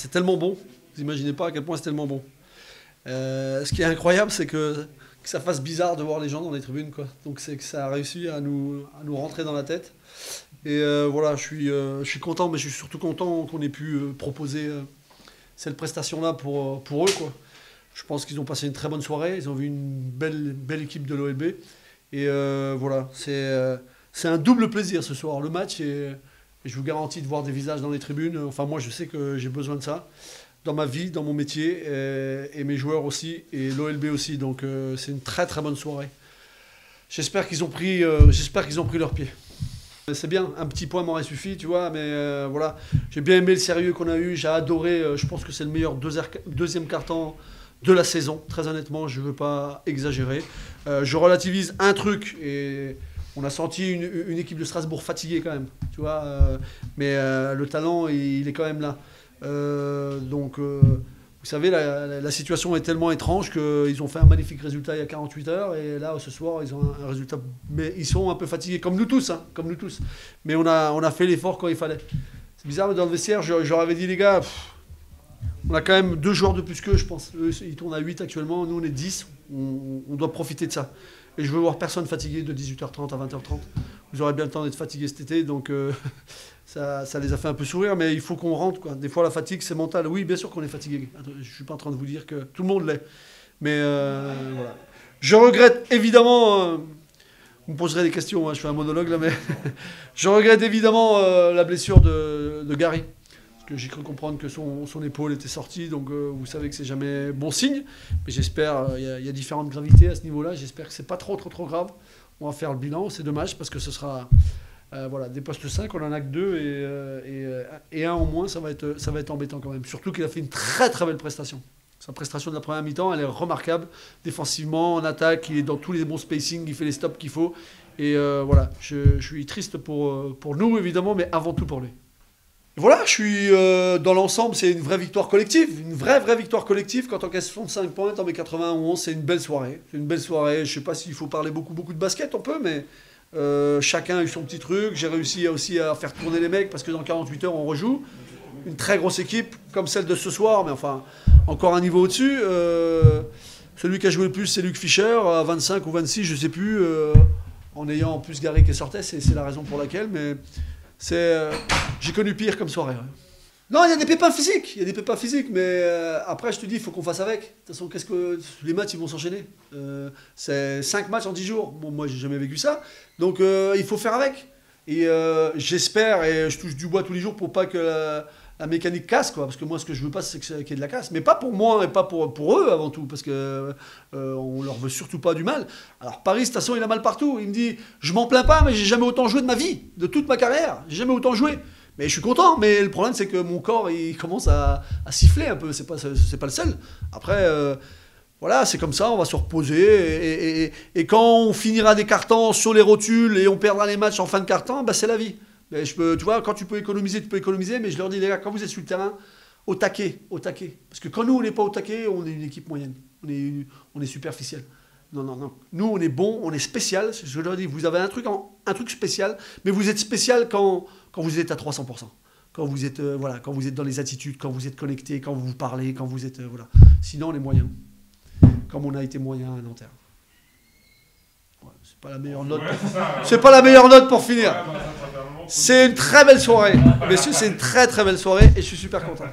c'est tellement bon. Vous imaginez pas à quel point c'est tellement bon. Ce qui est incroyable, c'est que ça fasse bizarre de voir les gens dans les tribunes, quoi. Donc c'est que ça a réussi à nous rentrer dans la tête. Et voilà, je suis content, mais je suis surtout content qu'on ait pu proposer cette prestation-là pour eux, quoi. Je pense qu'ils ont passé une très bonne soirée, ils ont vu une belle équipe de l'OLB. Et voilà, c'est un double plaisir ce soir, le match, et je vous garantis de voir des visages dans les tribunes. Enfin, moi, je sais que j'ai besoin de ça dans ma vie, dans mon métier, et mes joueurs aussi, et l'OLB aussi. Donc c'est une très très bonne soirée. J'espère qu'ils ont pris leur pied. C'est bien, un petit point m'aurait suffi, tu vois, mais voilà. J'ai bien aimé le sérieux qu'on a eu, j'ai adoré, je pense que c'est le meilleur deuxième quart-temps de la saison, très honnêtement, je ne veux pas exagérer. Je relativise un truc, et on a senti une équipe de Strasbourg fatiguée quand même, tu vois, mais le talent, il est quand même là. Donc, vous savez, la situation est tellement étrange qu'ils ont fait un magnifique résultat il y a 48 heures, et là, ce soir, ils ont un résultat, mais ils sont un peu fatigués, comme nous tous, hein, comme nous tous. Mais on a fait l'effort quand il fallait. C'est bizarre, mais dans le vestiaire, j'aurais avais dit, les gars, on a quand même 2 joueurs de plus qu'eux, je pense. Eux, ils tournent à 8 actuellement, nous on est 10, on doit profiter de ça. Et je veux voir personne fatigué de 18h30 à 20h30. Vous aurez bien le temps d'être fatigué cet été, donc ça les a fait un peu sourire, mais il faut qu'on rentre, quoi. Des fois la fatigue c'est mental. Oui, bien sûr qu'on est fatigué. Je ne suis pas en train de vous dire que tout le monde l'est. Mais voilà. Je regrette évidemment, vous me poserez des questions, hein, je fais un monologue là, mais je regrette évidemment la blessure de Gary. J'ai cru comprendre que son épaule était sortie, donc vous savez que c'est jamais bon signe. Mais j'espère, il y a différentes gravités à ce niveau-là, j'espère que c'est pas trop grave. On va faire le bilan, c'est dommage parce que ce sera voilà, des postes 5, on en a que 2 et un en moins, ça va être embêtant quand même. Surtout qu'il a fait une très très belle prestation. Sa prestation de la première mi-temps, elle est remarquable. Défensivement, en attaque, il est dans tous les bons spacings, il fait les stops qu'il faut. Et voilà, je suis triste pour nous évidemment, mais avant tout pour lui. Voilà, je suis dans l'ensemble, c'est une vraie victoire collective. Une vraie victoire collective. Quand on casse 65 points, t'en mets 91, c'est une belle soirée. C'est une belle soirée. Je sais pas s'il faut parler beaucoup de basket, on peut, mais chacun a eu son petit truc. J'ai réussi aussi à faire tourner les mecs parce que dans 48 heures, on rejoue. Une très grosse équipe, comme celle de ce soir, mais enfin, encore un niveau au-dessus. Celui qui a joué le plus, c'est Luc Fischer, à 25 ou 26, je sais plus. En ayant en plus Gary qui sortait, c'est la raison pour laquelle, mais... j'ai connu pire comme soirée. Ouais. Non, il y a des pépins physiques, mais après, je te dis, il faut qu'on fasse avec. De toute façon, les matchs, ils vont s'enchaîner. C'est 5 matchs en 10 jours. Bon, moi, j'ai jamais vécu ça. Donc, il faut faire avec. Et j'espère, et je touche du bois tous les jours pour pas que la mécanique casse, quoi. Parce que moi, ce que je veux pas, c'est qu'il y ait de la casse. Mais pas pour moi et pas pour eux, avant tout. Parce que on leur veut surtout pas du mal. Alors, Paris, de toute façon, il a mal partout. Il me dit, je m'en plains pas, mais j'ai jamais autant joué de ma vie, de toute ma carrière. J'ai jamais autant joué. Mais je suis content. Mais le problème, c'est que mon corps, il commence à siffler un peu. C'est pas le seul. Après, voilà, c'est comme ça. On va se reposer. Et quand on finira des cartons sur les rotules et on perdra les matchs en fin de carton, bah, c'est la vie. Mais tu vois, quand tu peux économiser, mais je leur dis, les gars, quand vous êtes sur le terrain, au taquet. Parce que quand nous, on n'est pas au taquet, on est une équipe moyenne. On est superficiel. Non. Nous, on est bon, on est spécial. Je leur dis, vous avez un truc spécial, mais vous êtes spécial quand vous êtes à 300%. Quand vous êtes, quand vous êtes dans les attitudes, quand vous êtes connecté, quand vous parlez, quand vous êtes... voilà. Sinon, on est moyen. Comme on a été moyen à Nanterre. Ouais, c'est pas la meilleure note pour finir. C'est une très belle soirée. Messieurs, c'est une très très belle soirée et je suis super content.